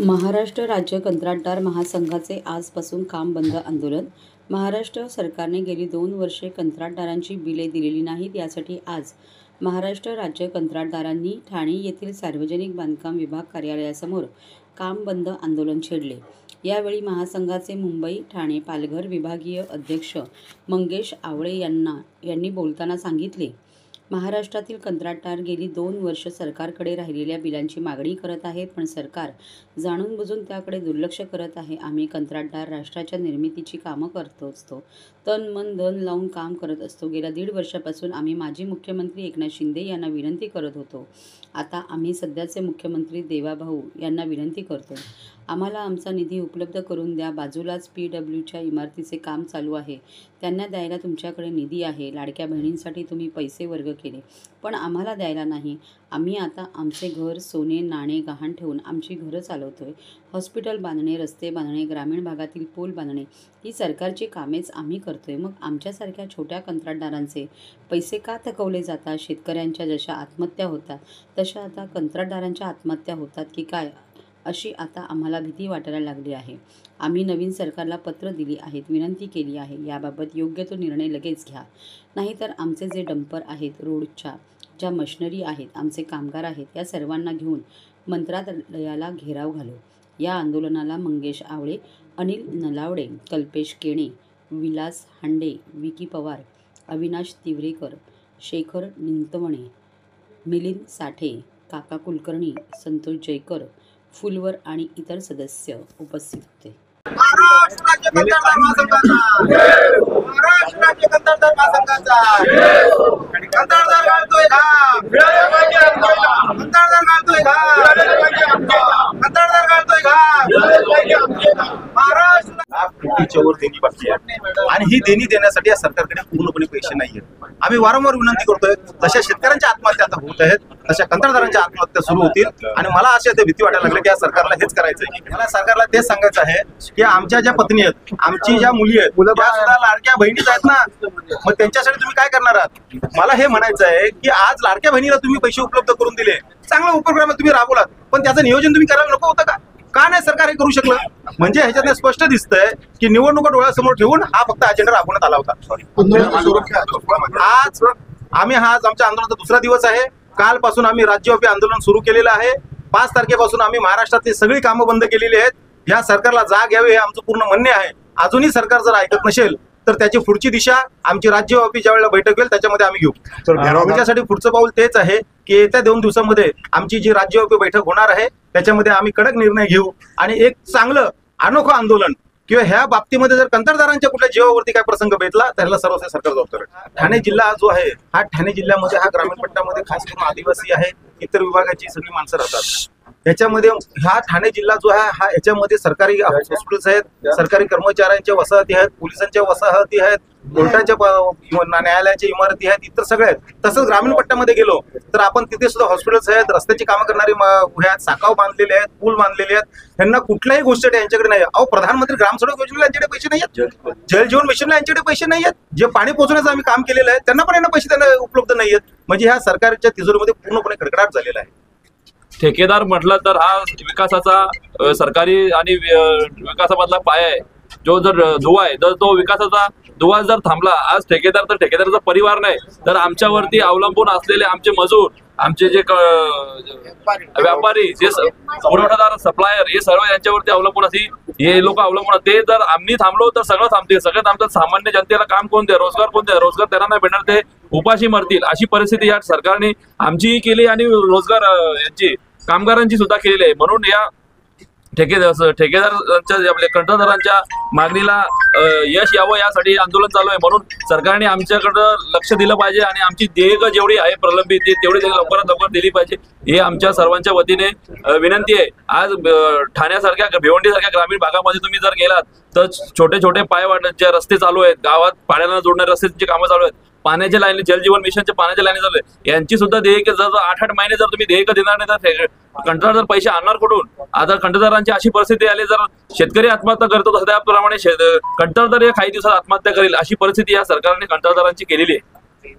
महाराष्ट्र राज्य कंत्राटदार महासंघाचे आजपासून काम बंद आंदोलन। महाराष्ट्र सरकारने गेली 2 वर्षे कंत्राटदारांची बिले दिलेली नाहीत, यासाठी आज महाराष्ट्र राज्य कंत्राटदारांनी ठाणे येथील सार्वजनिक बांधकाम विभाग कार्यालयासमोर काम बंद आंदोलन छेडले। यावेळी महासंघाचे मुंबई, ठाणे, पालघर विभागीय अध्यक्ष मंगेश आवळे यांनी बोलताना सांगितले, महाराष्ट्रातील कंत्राटदार गेली 2 वर्ष सरकारकडे राहिलेल्या बिलांची मागणी करत आहेत, पण सरकार जाणून बुजून त्याकडे दुर्लक्ष करत आहे। आम्ही कंत्राटदार राष्ट्राच्या निर्मितीची कामं करत असतो, तन मन धन लावून काम करत असतो। गेल्या 1.5 वर्षापासून आम्ही माजी मुख्यमंत्री एकनाथ शिंदे यांना विनंती करत होतो, आता आम्ही सध्याचे मुख्यमंत्री देवाभाऊ यांना विनंती करतो, आम्हाला आमचा निधी उपलब्ध करून द्या। बाजूलाच PWच्या इमारतीचे काम चालू आहे, त्यांना द्यायला तुमच्याकडे निधी आहे। लाडक्या बहिणींसाठी तुम्ही पैसे वर्ग केले, पण आम्हाला द्यायला नाही। आम्ही आता आमचे घर, सोने नाणे गहाण ठेवून आमची घरं चालवतोय। हॉस्पिटल बांधणे, रस्ते बांधणे, ग्रामीण भागातील पूल बांधणे ही सरकारची कामेच आम्ही करतोय। मग आमच्यासारख्या छोट्या कंत्राटदारांचे पैसे का थकवले जातात? शेतकऱ्यांच्या जशा आत्महत्या होतात तशा आता कंत्राटदारांच्या आत्महत्या होतात की काय, अशी आता आम्हाला भीती वाटायला लागली आहे। आम्ही नवीन सरकारला पत्र दिली आहेत, विनंती केली आहे, याबाबत योग्य तो निर्णय लगेच घ्या, नाहीतर आमचे जे डंपर आहेत, रोडच्या ज्या मशिनरी आहेत, आमचे कामगार आहेत, या सर्वांना घेऊन मंत्रालयाला घेराव घालू। या आंदोलनाला मंगेश आवळे, अनिल नलावडे, कल्पेश केणे, विलास हांडे, विकी पवार, अविनाश तिवरेकर, शेखर निंतवणे, मिलिंद साठे, काका कुलकर्णी, संतोष जयकर, फुलवर आणि इतर सदस्य उपस्थित होते। महाराष्ट्र राज्य कंत्राटदार महासंघाचा कंत्राटदार घालतोय घाम, कंत्राटदार घालतोय घाम, कंत्राटदार घालतोय घाम। महाराष्ट्र कोटीच्या वर देणी बाकी आहे आणि ही देणी देण्यासाठी या सरकारकडे पूर्णपणे पैसे नाहीये। आम्ही वारंवार विनंती करतोय, जशा शेतकऱ्यांच्या आत्महत्या आता होत आहेत तशा कंत्राटदारांच्या आत्महत्या सुरू होतील आणि मला अशी भीती वाटायला लागली की या सरकारला हेच करायचं आहे। मला सरकारला तेच सांगायचं आहे की आमच्या ज्या पत्नी आहेत, आमची ज्या मुली आहेत, त्या सुद्धा लाडक्या बहिणीच आहेत ना, मग त्यांच्यासाठी तुम्ही काय करणार आहात? मला हे म्हणायचं आहे की आज लाडक्या बहिणीला तुम्ही पैसे उपलब्ध करून दिले, चांगला उपक्रम तुम्ही राबवलात, पण त्याचं नियोजन तुम्ही करायला नको होतं का? का नाही सरकार हे करू शकलं? म्हणजे ह्याच्यात स्पष्ट दिसतंय की निवडणुका डोळ्यासमोर ठेवून हा फक्त अजेंडा राबवण्यात आला होता। आज आमच्या आंदोलनाचा 2रा दिवस आहे। कालपासून आम्ही राज्यव्यापी आंदोलन सुरू केलेलं आहे। 5 तारखेपासून आम्ही महाराष्ट्रातली सगळी कामं बंद केलेली आहेत। या सरकारला जाग यावी हे आमचं पूर्ण म्हणणे आहे। अजूनही सरकार जर ऐकत नसेल तर त्याची पुढची दिशा आमची राज्यव्यापी ज्या वेळेला बैठक होईल त्याच्यामध्ये आम्ही घेऊ। त्याच्यासाठी पुढचं पाऊल तेच आहे की येत्या 2 दिवसांमध्ये आमची जी राज्यव्यापी बैठक होणार आहे त्याच्यामध्ये आम्ही कडक निर्णय घेऊ आणि एक चांगलं अनोखं आंदोलन किंवा ह्या बाबतीमध्ये जर कंत्राटदारांच्या कुठल्या जीवावरती काय प्रसंग बेतला त्याला सर्वस्व सरकार जबाबदार आहे। ठाणे जिल्हा जो आहे हा ठाणे जिल्ह्यामध्ये हा ग्रामीण पट्ट्यामध्ये खास करून आदिवासी आहे, इतर विभागाची सगळी माणसं राहतात। याच्यामध्ये हा ठाणे जिल्हा जो आहे हा याच्यामध्ये सरकारी हॉस्पिटल्स आहेत, सरकारी कर्मचाऱ्यांच्या वसाहती आहेत, पोलिसांच्या वसाहती आहेत, कोर्टाच्या न्यायालयाच्या इमारती आहेत, इतर सगळे आहेत। तसंच ग्रामीण पट्ट्यामध्ये गेलो तर आपण तिथे सुद्धा हॉस्पिटल्स आहेत, रस्त्याची कामं करणारी आहेत, साकाव बांधलेले आहेत, पूल बांधलेले आहेत, त्यांना कुठल्याही गोष्टीसाठी यांच्याकडे नाही। अहो, प्रधानमंत्री ग्राम सडक योजनेला यांच्याकडे पैसे नाही आहेत, जल जीवन मिशनला यांच्याकडे पैसे नाही आहेत, जे पाणी पोहोचण्याचं आम्ही काम केलेलं आहे त्यांना पण यांना पैसे त्यांना उपलब्ध नाही आहेत। म्हणजे ह्या सरकारच्या तिजोरीमध्ये पूर्णपणे कडकडाट झालेला आहे। ठेकेदार म्हटलं तर हा विकासाचा सरकारी आणि विकासामधला पाया आहे। जो जर दुवा आहे तर तो विकासाचा दुवा जर थांबला, आज ठेकेदार तर ठेकेदाराचा परिवार नाही तर आमच्यावरती अवलंबून असलेले आमचे मजूर, आमचे जे व्यापारी, जे पुरवठादार, सप्लायर, हे सर्व यांच्यावरती अवलंबून अशी हे लोक अवलंबून, ते जर आम्ही थांबलो तर सगळं थांबतील, सगळं थांबतात। सामान्य जनतेला काम कोण द्या, रोजगार कोण द्या? रोजगार त्यांना नाही भेटणार, ते उपाशी मरतील। अशी परिस्थिती या सरकारने आमचीही केली आणि रोजगार यांची कामगारांची सुद्धा केलेली आहे। म्हणून या ठेकेदारांच्या आपल्या कंत्राटदारांच्या मागणीला यश यावं यासाठी आंदोलन चालू आहे। म्हणून सरकारने आमच्याकडं लक्ष दिलं पाहिजे आणि आमची देयक जेवढी आहे प्रलंबित तेवढी लवकरात लवकर दिली पाहिजे, हे आमच्या सर्वांच्या वतीने विनंती आहे। आज ठाण्यासारख्या, भिवंडीसारख्या ग्रामीण भागामध्ये तुम्ही जर गेलात तर छोटे छोटे पायवाटांचे रस्ते चालू आहेत, गावात पाण्याला जोडणारे रस्त्याची कामं चालू आहेत, पाण्याच्या लाईनी, जलजीवन मिशनच्या पाण्याच्या लाईनी चालू आहे, यांची सुद्धा देयक जर 8-8 महिने जर तुम्ही देयक देणार नाही तर कंत्राटदार पैसे आणणार कुठून? आता कंत्राटदारांची अशी परिस्थिती आली, जर शेतकरी आत्महत्या करतो त्याप्रमाणे कंत्राटदार काही दिवसात आत्महत्या करेल, अशी परिस्थिती या सरकारने कंत्राटदारांची केलेली आहे।